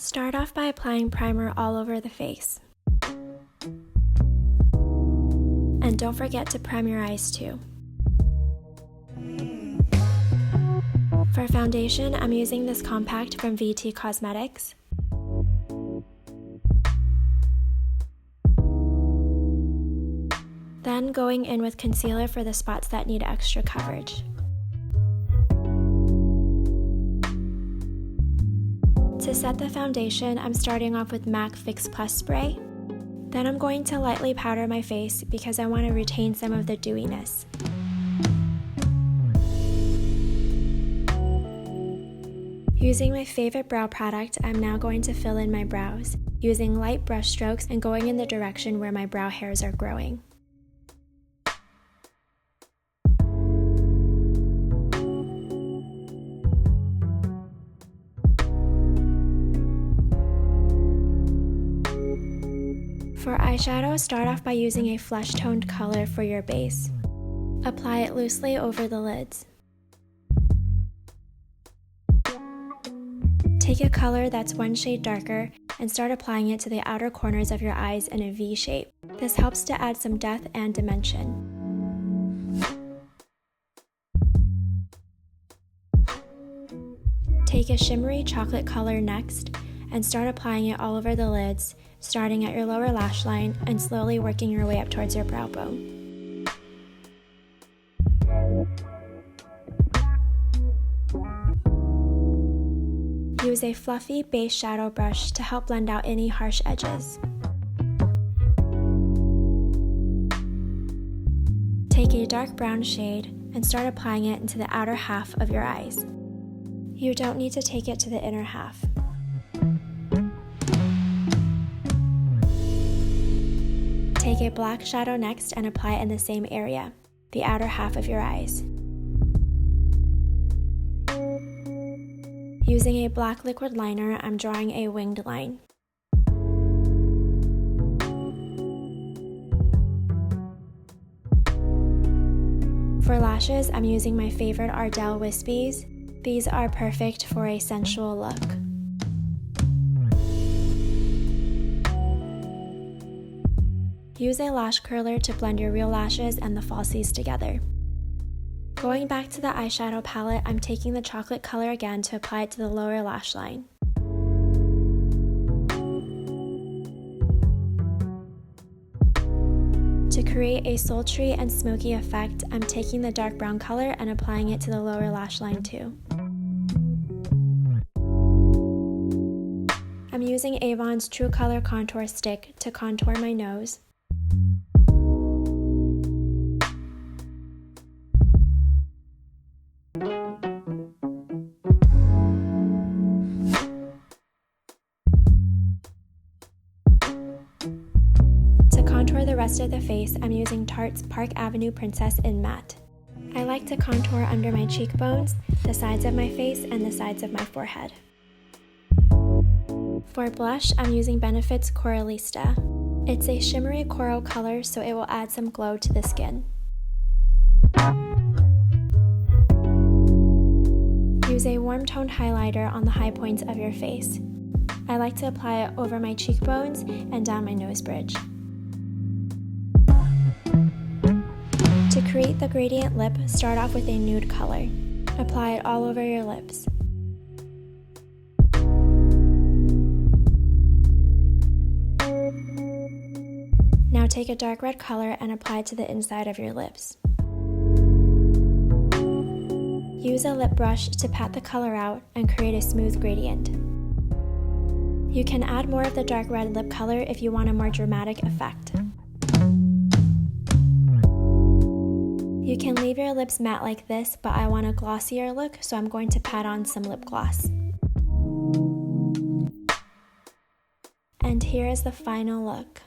Start off by applying primer all over the face. And don't forget to prime your eyes too. For foundation, I'm using this compact from VT Cosmetics. Then going in with concealer for the spots that need extra coverage. To set the foundation, I'm starting off with MAC Fix Plus spray. Then I'm going to lightly powder my face because I want to retain some of the dewiness. Using my favorite brow product, I'm now going to fill in my brows, using light brush strokes and going in the direction where my brow hairs are growing. For eyeshadow, start off by using a flesh-toned color for your base. Apply it loosely over the lids. Take a color that's one shade darker and start applying it to the outer corners of your eyes in a V shape. This helps to add some depth and dimension. Take a shimmery chocolate color next and start applying it all over the lids, starting at your lower lash line and slowly working your way up towards your brow bone. Use a fluffy base shadow brush to help blend out any harsh edges. Take a dark brown shade and start applying it into the outer half of your eyes. You don't need to take it to the inner half. Take a black shadow next and apply it in the same area, the outer half of your eyes. Using a black liquid liner, I'm drawing a winged line. For lashes, I'm using my favorite Ardell Wispies. These are perfect for a sensual look. Use a lash curler to blend your real lashes and the falsies together. Going back to the eyeshadow palette, I'm taking the chocolate color again to apply it to the lower lash line. To create a sultry and smoky effect, I'm taking the dark brown color and applying it to the lower lash line too. I'm using Avon's True Color Contour Stick to contour my nose. To contour the rest of the face, I'm using Tarte's Park Avenue Princess in Matte. I like to contour under my cheekbones, the sides of my face, and the sides of my forehead. For blush, I'm using Benefit's Coralista. It's a shimmery coral color, so it will add some glow to the skin. Use a warm toned highlighter on the high points of your face. I like to apply it over my cheekbones and down my nose bridge. To create the gradient lip, start off with a nude color. Apply it all over your lips. Now take a dark red color and apply it to the inside of your lips. Use a lip brush to pat the color out and create a smooth gradient. You can add more of the dark red lip color if you want a more dramatic effect. You can leave your lips matte like this, but I want a glossier look, so I'm going to pat on some lip gloss. And here is the final look.